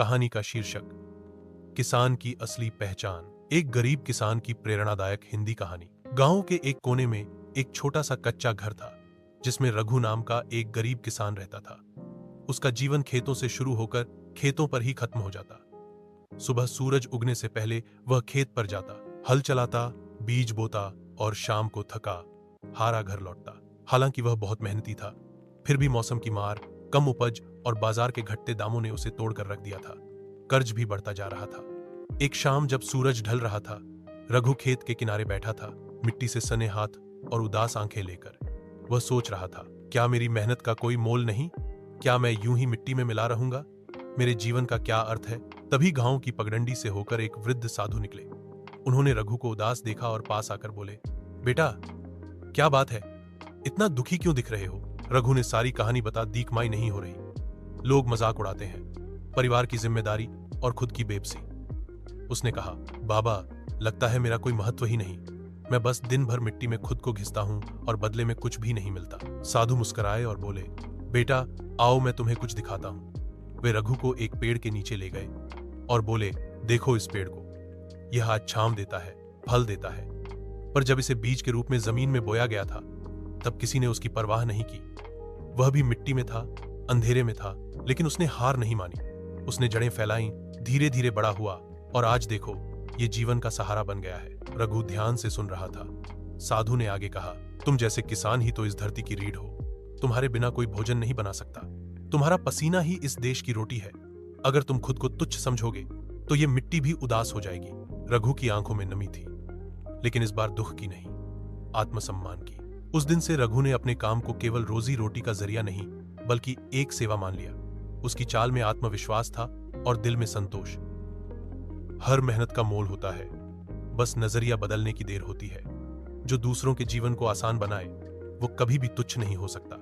कहानी का शीर्षक किसान की असली पहचान। एक गरीब किसान की प्रेरणादायक हिंदी कहानी। गांव के एक कोने में एक छोटा सा कच्चा घर था जिसमें रघु नाम का एक गरीब किसान रहता था। उसका जीवन खेतों से शुरू होकर खेतों पर ही खत्म हो जाता। सुबह सूरज उगने से पहले वह खेत पर जाता, हल चलाता, बीज बोता और शाम को थका हारा घर लौटता। हालांकि वह बहुत मेहनती था, फिर भी मौसम की मार, कम उपज और बाजार के घटते दामों ने उसे तोड़कर रख दिया था। कर्ज भी बढ़ता जा रहा था। एक शाम जब सूरज ढल रहा था, रघु खेत के किनारे बैठा था, मिट्टी से सने हाथ और उदास आंखें लेकर। वह सोच रहा था, क्या मेरी मेहनत का कोई मोल नहीं? क्या मैं यूं ही मिट्टी में मिला रहूंगा? मेरे जीवन का क्या अर्थ है? तभी गांव की पगडंडी से होकर एक वृद्ध साधु निकले। उन्होंने रघु को उदास देखा और पास आकर बोले, बेटा, क्या बात है? इतना दुखी क्यों दिख रहे हो? रघु ने सारी कहानी बता दी। कमाई नहीं हो रही, लोग मजाक उड़ाते हैं, परिवार की जिम्मेदारी और खुद की बेबसी। उसने कहा, बाबा, लगता है मेरा कोई महत्व ही नहीं। मैं बस दिन भर मिट्टी में खुद को घिसता हूं और बदले में कुछ भी नहीं मिलता। साधु मुस्कुराए और बोले, बेटा, आओ मैं तुम्हें कुछ दिखाता हूं। वे रघु को एक पेड़ के नीचे ले गए और बोले, देखो इस पेड़ को, यह आज छांव देता है, फल देता है। पर जब इसे बीज के रूप में जमीन में बोया गया था, तब किसी ने उसकी परवाह नहीं की। वह भी मिट्टी में था, अंधेरे में था, लेकिन उसने हार नहीं मानी। उसने जड़ें फैलाई, धीरे धीरे बड़ा हुआ और आज देखो, ये जीवन का सहारा बन गया है। रघु ध्यान से सुन रहा था। साधु ने आगे कहा, तुम जैसे किसान ही तो इस धरती की रीढ़ हो। तुम्हारे बिना कोई भोजन नहीं बना सकता। तुम्हारा पसीना ही इस देश की रोटी है। अगर तुम खुद को तुच्छ समझोगे तो ये मिट्टी भी उदास हो जाएगी। रघु की आंखों में नमी थी, लेकिन इस बार दुख की नहीं, आत्मसम्मान की। उस दिन से रघु ने अपने काम को केवल रोजी रोटी का जरिया नहीं, बल्कि एक सेवा मान लिया। उसकी चाल में आत्मविश्वास था और दिल में संतोष। हर मेहनत का मोल होता है, बस नजरिया बदलने की देर होती है। जो दूसरों के जीवन को आसान बनाए, वो कभी भी तुच्छ नहीं हो सकता।